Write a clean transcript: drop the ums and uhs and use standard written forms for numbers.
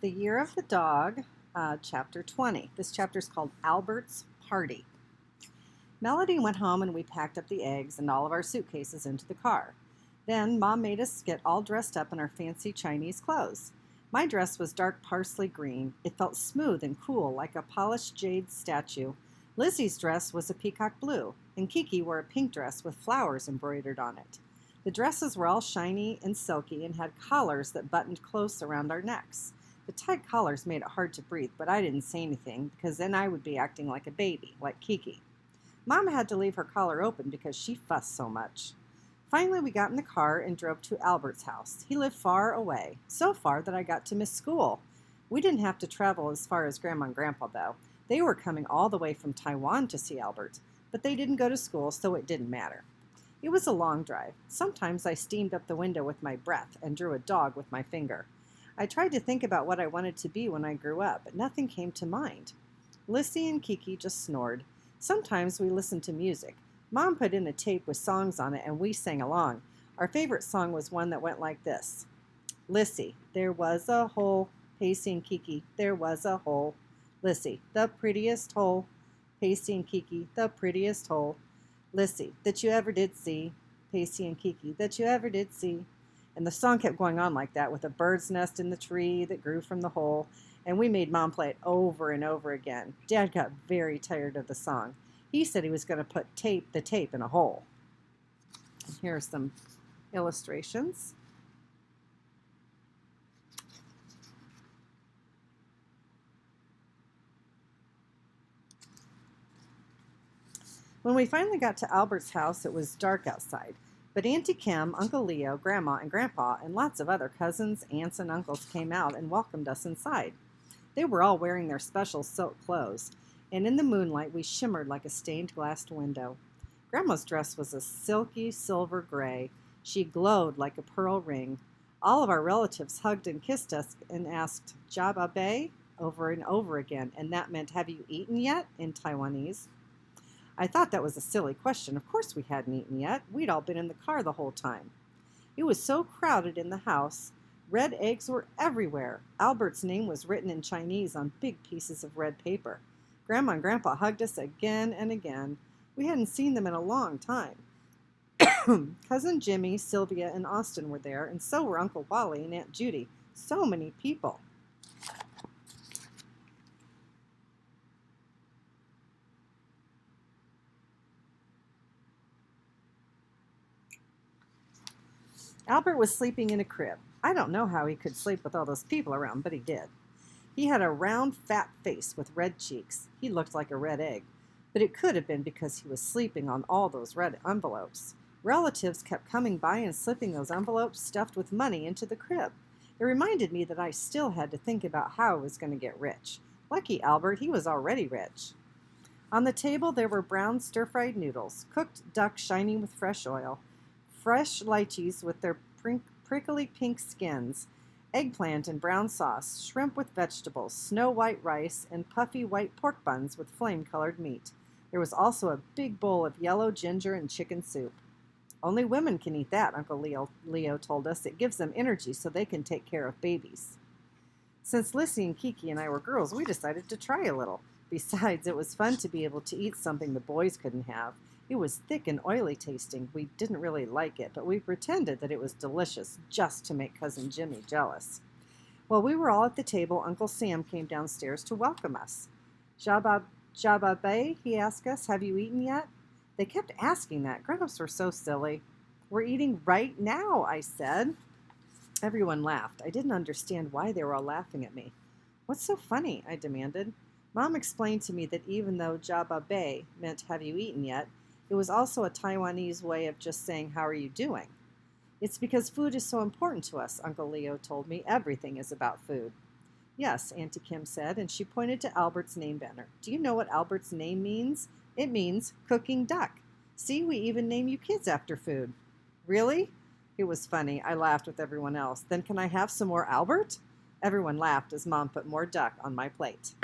The Year of the Dog, Chapter 20. This chapter is called Albert's Party. Melody went home and we packed up the eggs and all of our suitcases into the car. Then Mom made us get all dressed up in our fancy Chinese clothes. My dress was dark parsley green. It felt smooth and cool like a polished jade statue. Lizzie's dress was a peacock blue, and Kiki wore a pink dress with flowers embroidered on it. The dresses were all shiny and silky and had collars that buttoned close around our necks. The tight collars made it hard to breathe, but I didn't say anything because then I would be acting like a baby, like Kiki. Mom had to leave her collar open because she fussed so much. Finally, we got in the car and drove to Albert's house. He lived far away, so far that I got to miss school. We didn't have to travel as far as Grandma and Grandpa, though. They were coming all the way from Taiwan to see Albert, but they didn't go to school, so it didn't matter. It was a long drive. Sometimes I steamed up the window with my breath and drew a dog with my finger. I tried to think about what I wanted to be when I grew up, but nothing came to mind. Lissy and Kiki just snored. Sometimes we listened to music. Mom put in a tape with songs on it, and we sang along. Our favorite song was one that went like this. Lissy, there was a hole. Pacey and Kiki, there was a hole. Lissy, the prettiest hole. Pacey and Kiki, the prettiest hole. Lissy, that you ever did see. Pacey and Kiki, that you ever did see. And the song kept going on like that with a bird's nest in the tree that grew from the hole. And we made Mom play it over and over again. Dad got very tired of the song. He said he was going to put the tape in a hole. Here are some illustrations. When we finally got to Albert's house, it was dark outside. But Auntie Kim, Uncle Leo, Grandma, and Grandpa, and lots of other cousins, aunts, and uncles came out and welcomed us inside. They were all wearing their special silk clothes, and in the moonlight we shimmered like a stained glass window. Grandma's dress was a silky silver gray. She glowed like a pearl ring. All of our relatives hugged and kissed us and asked, "Jaba Bay?" over and over again, and that meant, "Have you eaten yet?" in Taiwanese. I thought that was a silly question. Of course we hadn't eaten yet. We'd all been in the car the whole time. It was so crowded in the house. Red eggs were everywhere. Albert's name was written in Chinese on big pieces of red paper. Grandma and Grandpa hugged us again and again. We hadn't seen them in a long time. Cousin Jimmy, Sylvia, and Austin were there, and so were Uncle Wally and Aunt Judy. So many people. Albert was sleeping in a crib. I don't know how he could sleep with all those people around, but he did. He had a round, fat face with red cheeks. He looked like a red egg, but it could have been because he was sleeping on all those red envelopes. Relatives kept coming by and slipping those envelopes stuffed with money into the crib. It reminded me that I still had to think about how I was going to get rich. Lucky Albert, he was already rich. On the table there were brown stir-fried noodles, cooked duck shining with fresh oil, fresh lychees with their prickly pink skins, eggplant and brown sauce, shrimp with vegetables, snow-white rice, and puffy white pork buns with flame-colored meat. There was also a big bowl of yellow ginger and chicken soup. Only women can eat that, Uncle Leo told us. It gives them energy so they can take care of babies. Since Lissy and Kiki and I were girls, we decided to try a little. Besides, it was fun to be able to eat something the boys couldn't have. It was thick and oily tasting. We didn't really like it, but we pretended that it was delicious just to make Cousin Jimmy jealous. While we were all at the table, Uncle Sam came downstairs to welcome us. Jaba Bay, he asked us, "Have you eaten yet?" They kept asking that. Grown-ups were so silly. "We're eating right now," I said. Everyone laughed. I didn't understand why they were all laughing at me. "What's so funny?" I demanded. Mom explained to me that even though Jaba Bay meant "Have you eaten yet?" it was also a Taiwanese way of just saying, "How are you doing?" "It's because food is so important to us," Uncle Leo told me. "Everything is about food." "Yes," Auntie Kim said, and she pointed to Albert's name banner. "Do you know what Albert's name means? It means cooking duck. See, we even name you kids after food." "Really?" It was funny. I laughed with everyone else. "Then can I have some more Albert?" Everyone laughed as Mom put more duck on my plate.